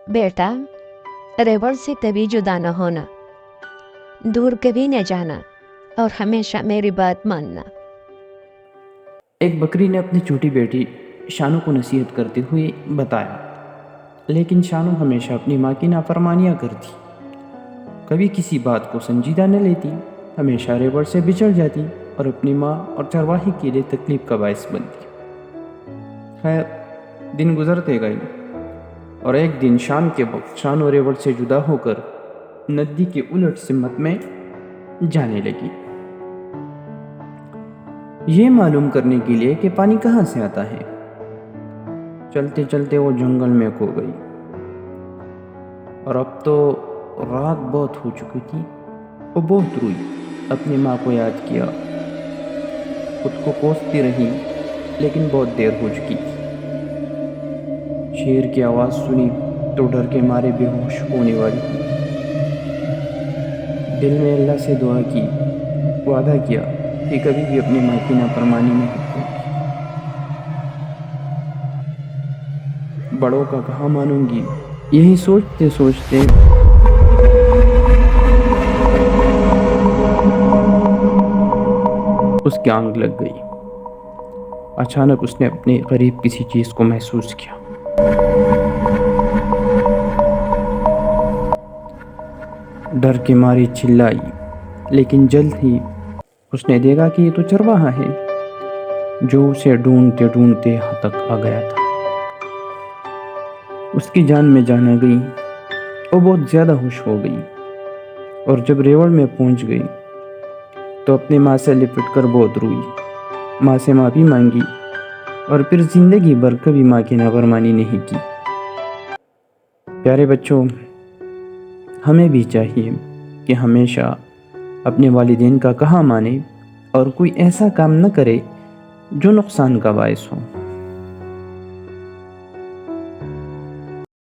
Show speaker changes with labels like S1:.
S1: بیٹا، ریوڑ سے کبھی جدا نہ ہونا، دور کبھی نہ جانا اور ہمیشہ میری بات ماننا۔
S2: ایک بکری نے اپنی چھوٹی بیٹی شانو کو نصیحت کرتے ہوئے بتایا، لیکن شانو ہمیشہ اپنی ماں کی نافرمانیاں کرتی، کبھی کسی بات کو سنجیدہ نہ لیتی، ہمیشہ ریوڑ سے بچڑ جاتی اور اپنی ماں اور چرواہے کے لیے تکلیف کا باعث بنتی۔ خیر، دن گزرتے گئے اور ایک دن شام کے وقت شانو ریوڑ سے جدا ہو کر ندی کے الٹ سمت میں جانے لگی، یہ معلوم کرنے کے لیے کہ پانی کہاں سے آتا ہے۔ چلتے چلتے وہ جنگل میں کھو گئی اور اب تو رات بہت ہو چکی تھی۔ وہ بہت روئی، اپنی ماں کو یاد کیا، خود کو کوستی رہی، لیکن بہت دیر ہو چکی تھی۔ شیر کی آواز سنی تو ڈر کے مارے بے ہوش ہونے والی تھی۔ دل میں اللہ سے دعا کی، وعدہ کیا کہ کبھی بھی اپنی ماں کی نافرمانی نہیں کروں گی، بڑوں کا کہا مانوں گی۔ یہی سوچتے سوچتے اس کی آنکھ لگ گئی۔ اچانک اس نے اپنے قریب کسی چیز کو محسوس کیا۔ ڈر کے ماری چلائی، لیکن جلد ہی اس نے دیکھا کہ یہ تو چرواہا ہے جو اسے ڈھونڈتے ڈھونڈتے یہاں تک آ گیا تھا۔ اس کی جان میں جان آ گئی، وہ بہت زیادہ خوش ہو گئی، اور جب ریوڑ میں پہنچ گئی تو اپنی ماں سے لپٹ کر بہت روئی، ماں سے معافی مانگی اور پھر زندگی بھر کبھی ماں کی نافرمانی نہیں کی۔ پیارے بچوں، ہمیں بھی چاہیے کہ ہمیشہ اپنے والدین کا کہا مانیں اور کوئی ایسا کام نہ کرے جو نقصان کا باعث ہو۔